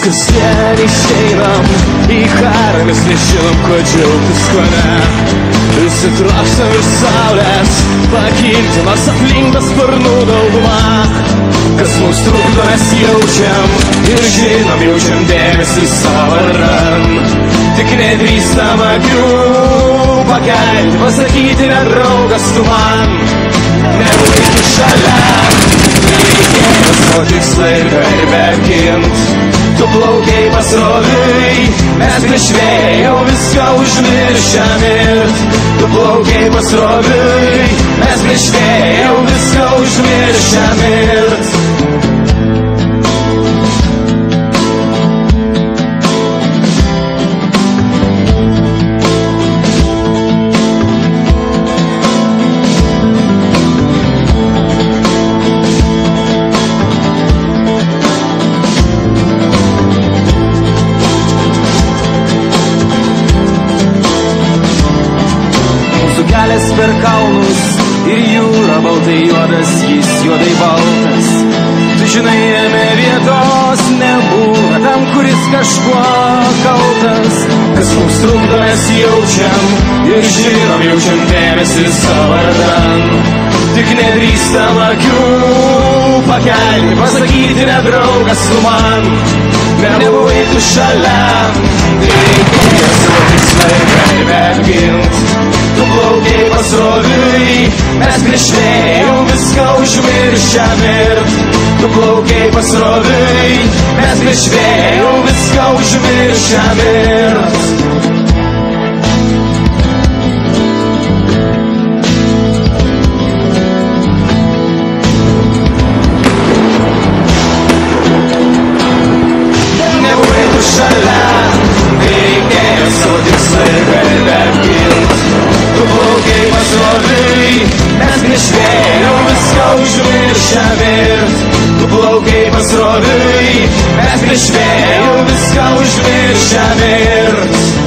kasdien išeinam į karą, mes nežinom, ko džiaugtis, ko ne. Įsitrauksam iš saulės, pakilti, nors aplinkas sparnų dauguma. Kas mums trukdo, mes jaučiam ir žinom, jaučiam dėmesį savo vardan. Tik nedrįstam akių pakelti, pasakyti, nedraugas tu man. Nebūti tu šalia, reikėjo savo tikslai ir apgint. Tu plaukiai pasroviui, mes prieš vėją jau viską užmiršėm mirt. Tu plaukiai pasroviui, mes prieš vėją jau viską užmiršėm mirt. Kelias per kalnus ir jūra, baltai juodas, jis juodai baltas. Tu žinai, jame vietos nebūna tam, kuris kažkuo kaltas. Kas mums trukdo, mes jaučiam ir žinom, jaučiam dėmesį savo vardan. Tik nedrįstam akių pakelti, pasakyti, nedraugas tu man. Nebuvai tu šalia, reikėjo savo tikslai kaip apgint. Tu plaukiai pasroviui, mes prieš vėją jau viską užmiršėm mirt. Tu plaukiai pasroviui, mes prieš vėją jau viską užmiršėm mirt. Nebuvai tu šalia, reikėjo savo tikslai kaip apgint. Tu plaukiai pasroviui, mes prieš vėją jau viską užmiršėm mirt. Tu plaukiai pasroviui, mes prieš vėją jau viską užmiršėm mirt.